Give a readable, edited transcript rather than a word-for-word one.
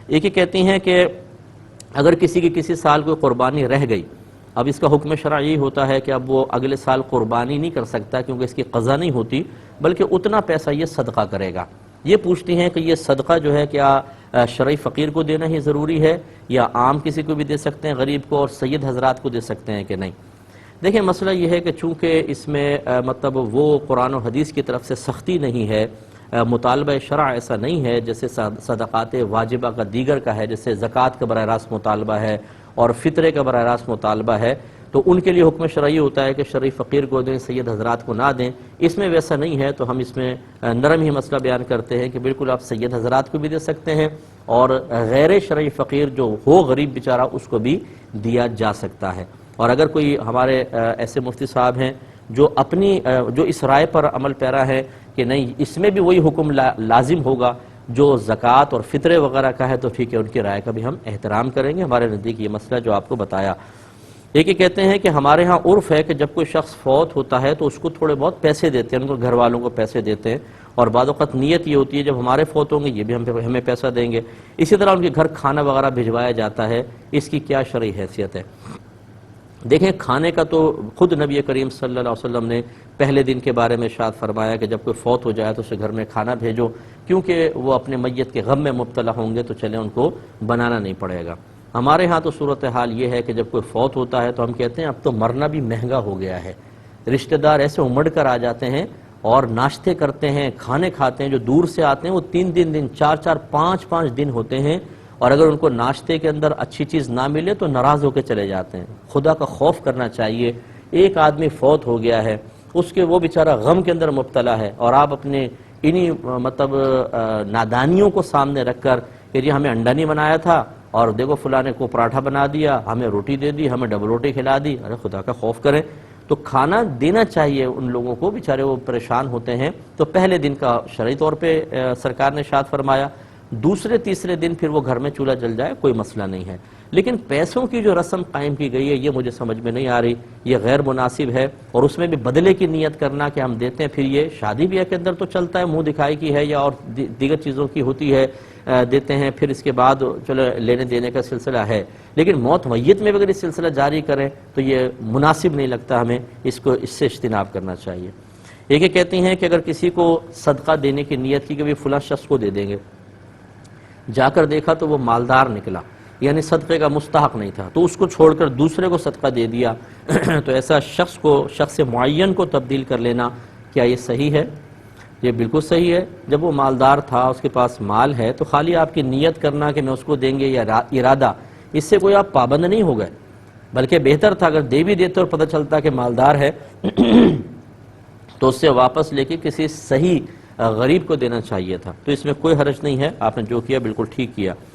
ایک یہ کہتی ہیں کہ اگر کسی کی کسی سال کوئی قربانی رہ گئی، اب اس کا حکم شرعی یہی ہوتا ہے کہ اب وہ اگلے سال قربانی نہیں کر سکتا کیونکہ اس کی قضا نہیں ہوتی، بلکہ اتنا پیسہ یہ صدقہ کرے گا۔ یہ پوچھتی ہیں کہ یہ صدقہ جو ہے کیا شرعی فقیر کو دینا ہی ضروری ہے یا عام کسی کو بھی دے سکتے ہیں، غریب کو، اور سید حضرات کو دے سکتے ہیں کہ نہیں؟ دیکھیں مسئلہ یہ ہے کہ چونکہ اس میں مطلب وہ قرآن و حدیث کی طرف سے سختی نہیں ہے، مطالبہ شرع ایسا نہیں ہے جیسے صدقات واجبہ کا دیگر کا ہے، جیسے زکوٰۃ کا براہ راست مطالبہ ہے اور فطرے کا براہ راست مطالبہ ہے، تو ان کے لیے حکم شرعی ہوتا ہے کہ شرعی فقیر کو دیں، سید حضرات کو نہ دیں۔ اس میں ویسا نہیں ہے، تو ہم اس میں نرم ہی مسئلہ بیان کرتے ہیں کہ بالکل آپ سید حضرات کو بھی دے سکتے ہیں اور غیر شرعی فقیر جو ہو غریب بیچارہ اس کو بھی دیا جا سکتا ہے۔ اور اگر کوئی ہمارے ایسے مفتی صاحب ہیں جو اس رائے پر عمل پیرا ہے کہ نہیں اس میں بھی وہی حکم لازم ہوگا جو زکوٰۃ اور فطرے وغیرہ کا ہے، تو ٹھیک ہے، ان کی رائے کا بھی ہم احترام کریں گے۔ ہمارے نزدیک یہ مسئلہ جو آپ کو بتایا۔ ایک یہ کہتے ہیں کہ ہمارے ہاں عرف ہے کہ جب کوئی شخص فوت ہوتا ہے تو اس کو تھوڑے بہت پیسے دیتے ہیں، ان کو گھر والوں کو پیسے دیتے ہیں، اور بعض اوقات نیت یہ ہوتی ہے جب ہمارے فوت ہوں گے یہ بھی ہمیں پیسہ دیں گے۔ اسی طرح ان کے گھر کھانا وغیرہ بھجوایا جاتا ہے، اس کی کیا شرعی حیثیت ہے؟ دیکھیں کھانے کا تو خود نبی کریم صلی اللہ علیہ وسلم نے پہلے دن کے بارے میں ارشاد فرمایا کہ جب کوئی فوت ہو جائے تو اسے گھر میں کھانا بھیجو، کیونکہ وہ اپنے میت کے غم میں مبتلا ہوں گے تو چلے ان کو بنانا نہیں پڑے گا۔ ہمارے ہاں تو صورتحال یہ ہے کہ جب کوئی فوت ہوتا ہے تو ہم کہتے ہیں اب تو مرنا بھی مہنگا ہو گیا ہے، رشتہ دار ایسے امڑ کر آ جاتے ہیں اور ناشتے کرتے ہیں، کھانے کھاتے ہیں، جو دور سے آتے ہیں وہ 3 4 5 دن ہوتے ہیں، اور اگر ان کو ناشتے کے اندر اچھی چیز نہ ملے تو ناراض ہو کے چلے جاتے ہیں۔ خدا کا خوف کرنا چاہیے، ایک آدمی فوت ہو گیا ہے، اس کے وہ بیچارہ غم کے اندر مبتلا ہے، اور آپ اپنے انہی مطلب نادانیوں کو سامنے رکھ کر کہ جی ہمیں انڈا نہیں بنایا تھا اور دیکھو فلاں نے کو پراٹھا بنا دیا، ہمیں روٹی دے دی، ہمیں ڈبل روٹی کھلا دی، ارے خدا کا خوف کریں۔ تو کھانا دینا چاہیے ان لوگوں کو، بیچارے وہ پریشان ہوتے ہیں۔ تو پہلے دن کا شرعی طور پہ سرکار نے ارشاد فرمایا، دوسرے تیسرے دن پھر وہ گھر میں چولہا جل جائے کوئی مسئلہ نہیں ہے۔ لیکن پیسوں کی جو رسم قائم کی گئی ہے یہ مجھے سمجھ میں نہیں آ رہی، یہ غیر مناسب ہے، اور اس میں بھی بدلے کی نیت کرنا کہ ہم دیتے ہیں، پھر یہ شادی بیاہ کے اندر تو چلتا ہے، منہ دکھائی کی ہے یا اور دیگر چیزوں کی ہوتی ہے، دیتے ہیں، پھر اس کے بعد چلو لینے دینے کا سلسلہ ہے، لیکن موت میت میں اگر یہ سلسلہ جاری کریں تو یہ مناسب نہیں لگتا، ہمیں اس سے اجتناب کرنا چاہیے۔ ایک یہ کہتی ہیں کہ اگر کسی کو صدقہ دینے کی نیت کی کہ بھی فلاں شخص کو دے دیں گے، جا کر دیکھا تو وہ مالدار نکلا، یعنی صدقے کا مستحق نہیں تھا، تو اس کو چھوڑ کر دوسرے کو صدقہ دے دیا، تو ایسا شخص معین کو تبدیل کر لینا کیا یہ صحیح ہے؟ یہ بالکل صحیح ہے۔ جب وہ مالدار تھا، اس کے پاس مال ہے، تو خالی آپ کی نیت کرنا کہ میں اس کو دیں گے یا ارادہ، اس سے کوئی آپ پابند نہیں ہو گئے، بلکہ بہتر تھا اگر دے بھی دیتے اور پتہ چلتا کہ مالدار ہے تو اس سے واپس لے کے کسی صحیح غریب کو دینا چاہیے تھا۔ تو اس میں کوئی حرج نہیں ہے، آپ نے جو کیا بالکل ٹھیک کیا۔